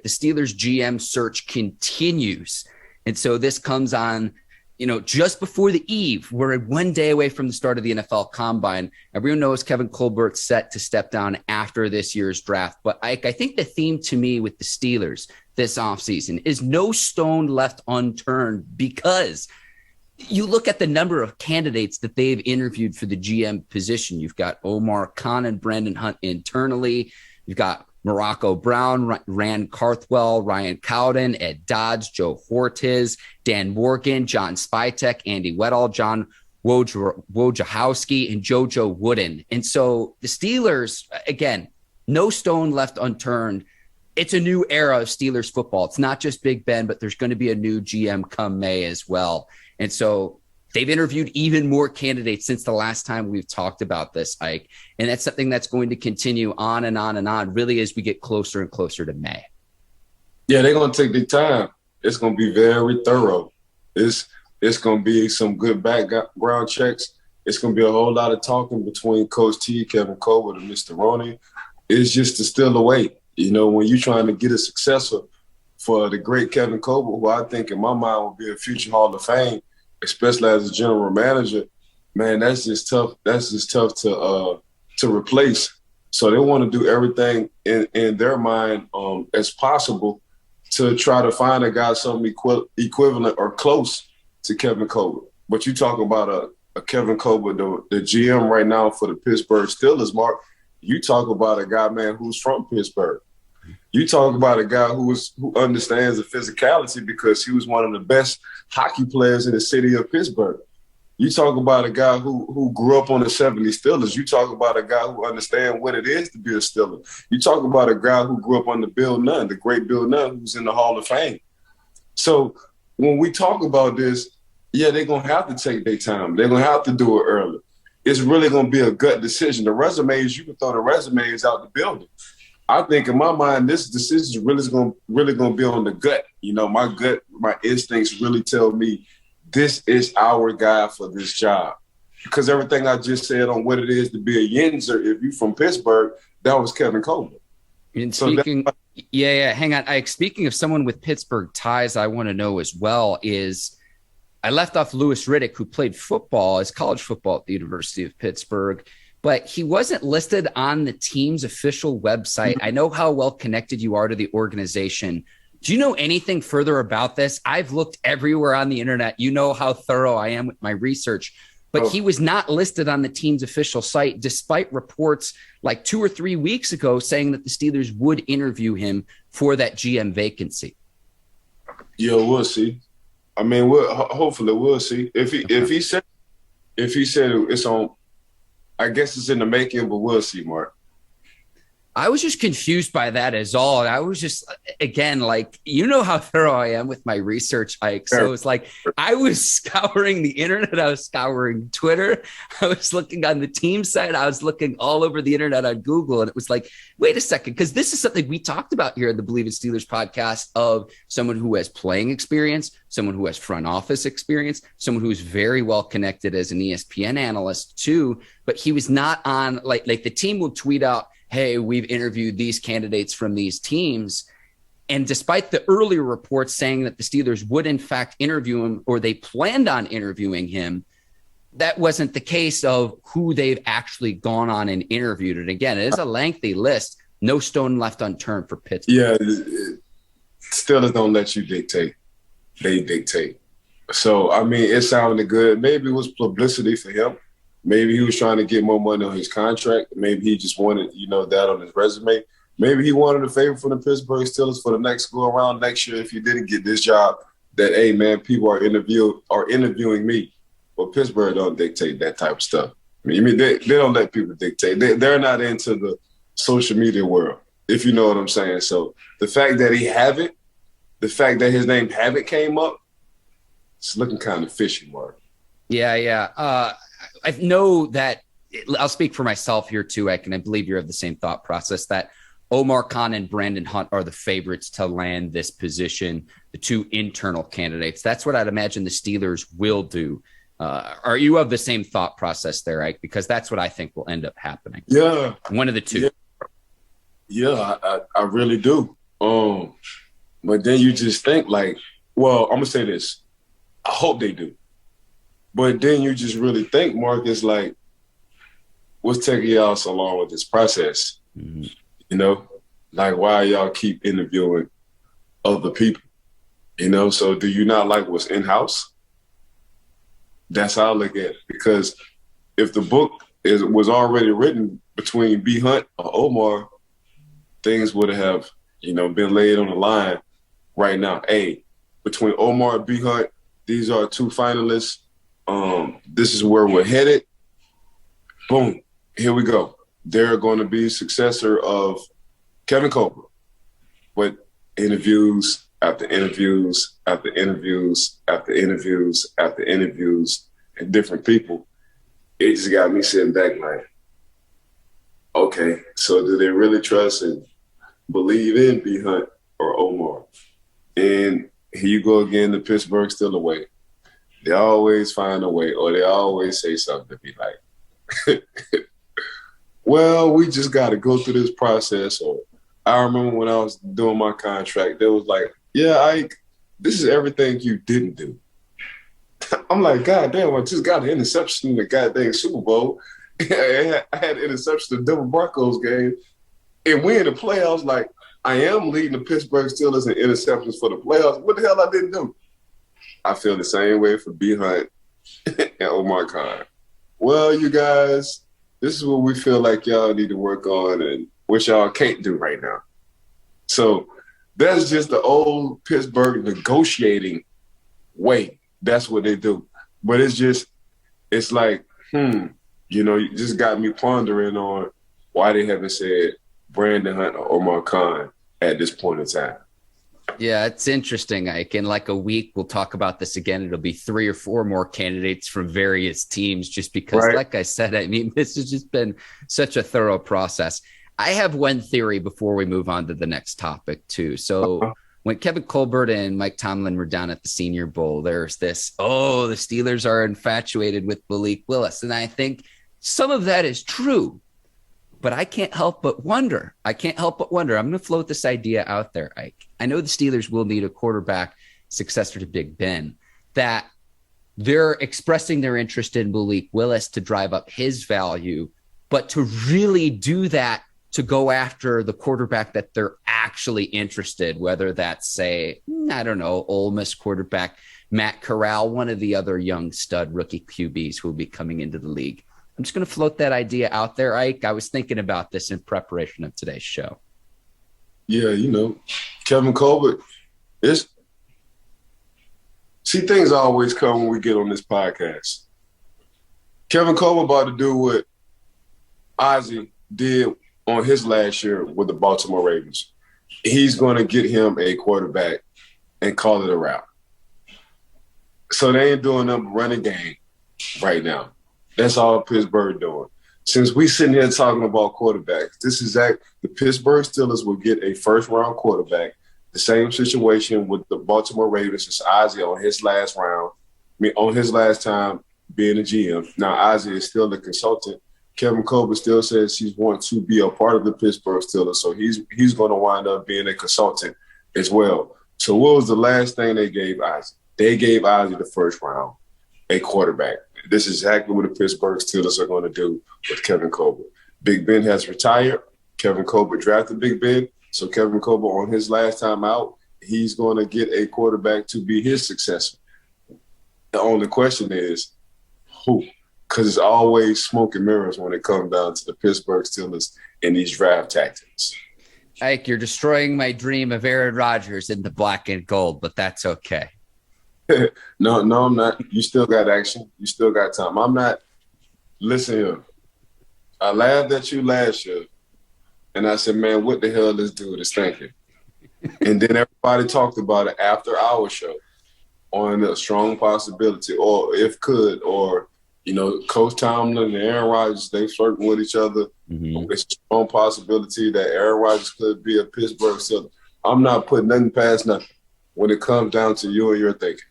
the Steelers GM search continues. And so this comes on, just before the eve. We're 1 day away from the start of the NFL Combine. Everyone knows Kevin Colbert's set to step down after this year's draft. But I think the theme to me with the Steelers this offseason is no stone left unturned, because you look at the number of candidates that they've interviewed for the GM position. You've got Omar, Khan, and Brandon Hunt internally. You've got Morocco Brown, Rand Carthwell, Ryan Cowden, Ed Dodds, Joe Hortiz, Dan Morgan, John Spytek, Andy Weddle, John Wojciechowski, and JoJo Wooden. And so the Steelers, again, no stone left unturned. It's a new era of Steelers football. It's not just Big Ben, but there's going to be a new GM come May as well. And so they've interviewed even more candidates since the last time we've talked about this, Ike. And that's something that's going to continue on and on and on, really, as we get closer and closer to May. Yeah, they're going to take their time. It's going to be very thorough. It's going to be some good background checks. It's going to be a whole lot of talking between Coach T, Kevin Colbert, and Mr. Roney. It's just to still await. When you're trying to get a successor for the great Kevin Colbert, who I think in my mind will be a future Hall of Fame, especially as a general manager, man, that's just tough. That's just tough to replace. So they want to do everything in their mind as possible to try to find a guy something equivalent or close to Kevin Colbert. But you talk about a Kevin Colbert, the GM right now for the Pittsburgh Steelers, Mark. You talk about a guy, man, who's from Pittsburgh. You talk about a guy who understands the physicality because he was one of the best hockey players in the city of Pittsburgh. You talk about a guy who grew up on the 70s Steelers. You talk about a guy who understands what it is to be a Steeler. You talk about a guy who grew up under Bill Nunn, the great Bill Nunn, who's in the Hall of Fame. So when we talk about this, yeah, they're going to have to take their time. They're going to have to do it early. It's really going to be a gut decision. The resumes, you can throw the resumes out the building. I think in my mind, this decision is really going to be on the gut. My gut, my instincts really tell me this is our guy for this job. Because everything I just said on what it is to be a Yinzer, if you're from Pittsburgh, that was Kevin Colbert. And speaking, hang on. Speaking of someone with Pittsburgh ties, I want to know as well is I left off Louis Riddick, who played football as college football at the University of Pittsburgh, but he wasn't listed on the team's official website. I know how well connected you are to the organization. Do you know anything further about this? I've looked everywhere on the internet. You know how thorough I am with my research, but he was not listed on the team's official site, despite reports like 2 or 3 weeks ago saying that the Steelers would interview him for that GM vacancy. Yeah, we'll see. I mean, hopefully we'll see. If he said it's on, I guess it's in the making, but we'll see, Mark. I was just confused by that as all. I was just, again, how thorough I am with my research, Ike. So it's like I was scouring the internet. I was scouring Twitter. I was looking on the team site. I was looking all over the internet on Google. And it was like, wait a second, because this is something we talked about here in the Bleav in Steelers podcast of someone who has playing experience, someone who has front office experience, someone who's very well connected as an ESPN analyst too. But he was not on, like the team will tweet out, hey, we've interviewed these candidates from these teams. And despite the earlier reports saying that the Steelers would in fact interview him, or they planned on interviewing him, that wasn't the case of who they've actually gone on and interviewed. And again, it is a lengthy list. No stone left unturned for Pittsburgh. Yeah, Steelers don't let you dictate. They dictate. So, I mean, it sounded good. Maybe it was publicity for him. Maybe he was trying to get more money on his contract. Maybe he just wanted, that on his resume. Maybe he wanted a favor from the Pittsburgh Steelers for the next go-around next year if he didn't get this job, that, hey, man, people are interviewing me. But Pittsburgh don't dictate that type of stuff. I mean, they don't let people dictate. They're not into the social media world, if you know what I'm saying. So the fact that he Havoc, the fact that his name Havoc came up, it's looking kind of fishy, Mark. Yeah. I know that I'll speak for myself here too, Ike, and I Bleav you're of the same thought process that Omar Khan and Brandon Hunt are the favorites to land this position, the two internal candidates. That's what I'd imagine the Steelers will do. Are you of the same thought process there, Ike? Because that's what I think will end up happening. Yeah. One of the two. Yeah, I really do. But then you just think like, well, I'm gonna say this. I hope they do. But then you just really think, Marcus, like, what's taking y'all so long with this process? Mm-hmm. You know, like why y'all keep interviewing other people? You know, so do you not like what's in-house? That's how I look at it. Because if the book was already written between B Hunt or Omar, things would have, you know, been laid on the line right now. Hey, between Omar and B Hunt, these are 2 finalists. This is where we're headed. Boom. Here we go. They're going to be successor of Kevin Colbert. But interviews after interviews after interviews after interviews after interviews and different people, it just got me sitting back like, okay, so do they really trust and Bleav in B Hunt or Omar? And here you go again, the Pittsburgh still away. They always find a way, or they always say something to be like, well, we just got to go through this process. Or I remember when I was doing my contract, they was like, yeah, Ike, this is everything you didn't do. I'm like, God damn, I just got an interception in the goddamn Super Bowl. I had an interception in the Denver Broncos game. And we in the playoffs, like, I am leading the Pittsburgh Steelers in interceptions for the playoffs. What the hell I didn't do? I feel the same way for B Hunt and Omar Khan. Well, you guys, this is what we feel like y'all need to work on and what y'all can't do right now. So that's just the old Pittsburgh negotiating way. That's what they do. But it's like, you know, you just got me pondering on why they haven't said Brandon Hunt or Omar Khan at this point in time. Yeah, it's interesting. Ike, in like a week, we'll talk about this again. It'll be 3 or 4 more candidates from various teams, just because, like I said, I mean, this has just been such a thorough process. I have one theory before we move on to the next topic, too. So when Kevin Colbert and Mike Tomlin were down at the Senior Bowl, there's this, the Steelers are infatuated with Malik Willis. And I think some of that is true. But I can't help but wonder. I'm going to float this idea out there, Ike. I know the Steelers will need a quarterback successor to Big Ben, that they're expressing their interest in Malik Willis to drive up his value, but to really do that, to go after the quarterback that they're actually interested, whether that's, say, I don't know, Ole Miss quarterback Matt Corral, one of the other young stud rookie QBs who will be coming into the league. I'm just going to float that idea out there, Ike. I was thinking about this in preparation of today's show. Yeah, you know, Kevin Colbert, things always come when we get on this podcast. Kevin Colbert about to do what Ozzie did on his last year with the Baltimore Ravens. He's going to get him a quarterback and call it a wrap. So they ain't doing nothing but running game right now. That's all Pittsburgh doing. Since we sitting here talking about quarterbacks, the Pittsburgh Steelers will get a first-round quarterback. The same situation with the Baltimore Ravens. It's Ozzie on his last time being a GM. Now, Ozzie is still the consultant. Kevin Colbert still says he wants to be a part of the Pittsburgh Steelers, so he's going to wind up being a consultant as well. So what was the last thing they gave Ozzie? They gave Ozzie the first round, a quarterback. This is exactly what the Pittsburgh Steelers are going to do with Kevin Colbert. Big Ben has retired. Kevin Colbert drafted Big Ben. So Kevin Colbert, on his last time out, he's going to get a quarterback to be his successor. The only question is who? Because it's always smoke and mirrors when it comes down to the Pittsburgh Steelers and these draft tactics. Ike, you're destroying my dream of Aaron Rodgers in the black and gold, but that's okay. No, I'm not. You still got action. You still got time. I'm not. Listen here. I laughed at you last year, and I said, man, what the hell this dude is thinking? And then everybody talked about it after our show on a strong possibility, or if could, or, you know, Coach Tomlin and Aaron Rodgers, they flirting with each other. Mm-hmm. It's a strong possibility that Aaron Rodgers could be a Pittsburgh Steelers. I'm not putting nothing past nothing when it comes down to you and your thinking.